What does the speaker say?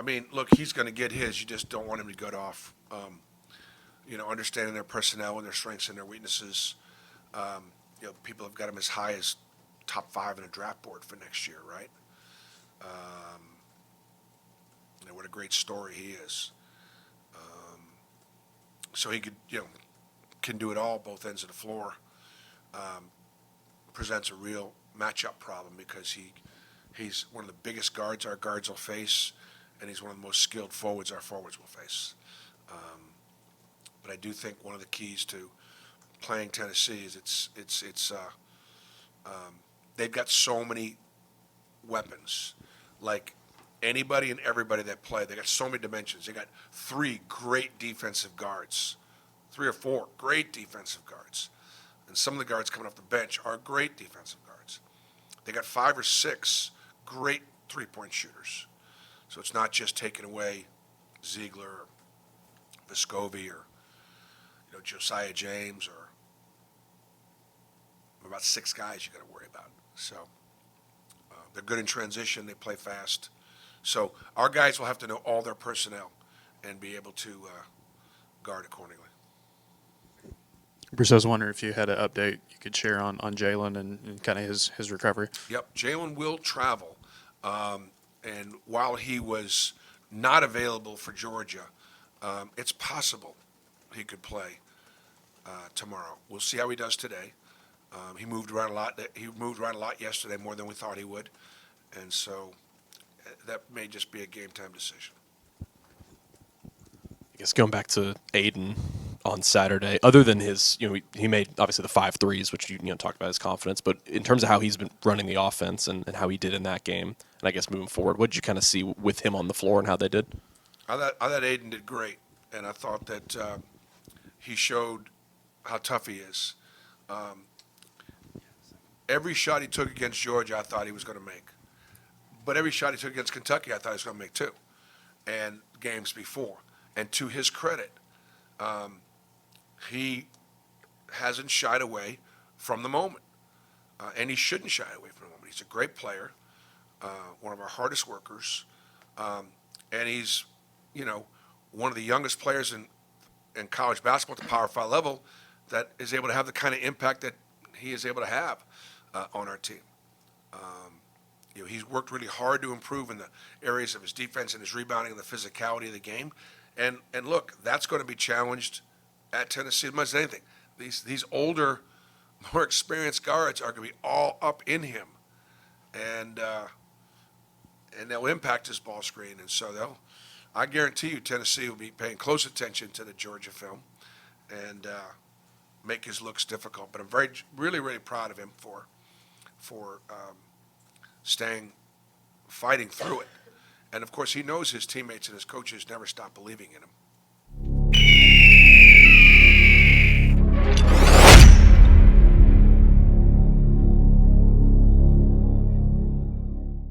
I mean, look, he's going to get his. You just don't want him to get off. Understanding their personnel and their strengths and their weaknesses. People have got him as high as top 5 in a draft board for next year, right? What a great story he is. So he could, can do it all, both ends of the floor. Presents a real matchup problem because he's one of the biggest guards our guards will face, and he's one of the most skilled forwards our forwards will face. But I do think one of the keys to playing Tennessee is they've got so many weapons, like anybody and everybody that play. They got so many dimensions. They got 3 great defensive guards, 3 or 4 great defensive guards, and some of the guards coming off the bench are great defensive guards. They got 5 or 6 great 3-point shooters. So it's not just taking away Ziegler or Vescovi or Josiah James or about 6 guys you got to worry about. So they're good in transition. They play fast. So our guys will have to know all their personnel and be able to guard accordingly. Bruce, I was wondering if you had an update you could share on Jalen and kind of his recovery. Yep, Jalen will travel. And while he was not available for Georgia, it's possible he could play tomorrow. We'll see how he does today. He moved around a lot. He moved around a lot yesterday, more than we thought he would, and so that may just be a game time decision. I guess going back to Aiden on Saturday, other than his, he made obviously the 5 threes, which you talked about his confidence, but in terms of how he's been running the offense and how he did in that game, and I guess moving forward, what did you kind of see with him on the floor and how they did? I thought Aiden did great, and I thought that he showed how tough he is. Every shot he took against Georgia, I thought he was going to make. But every shot he took against Kentucky, I thought he was going to make too, and games before. And to his credit, he hasn't shied away from the moment, and he shouldn't shy away from the moment. He's a great player, one of our hardest workers, and he's, one of the youngest players in college basketball at the Power 5 level that is able to have the kind of impact that he is able to have on our team. He's worked really hard to improve in the areas of his defense and his rebounding and the physicality of the game. And look, that's going to be challenged at Tennessee as much as anything. These older, more experienced guards are going to be all up in him, and they'll impact his ball screen. And so I guarantee you, Tennessee will be paying close attention to the Georgia film and make his looks difficult. But I'm really, really proud of him for fighting through it. And of course, he knows his teammates and his coaches never stop believing in him.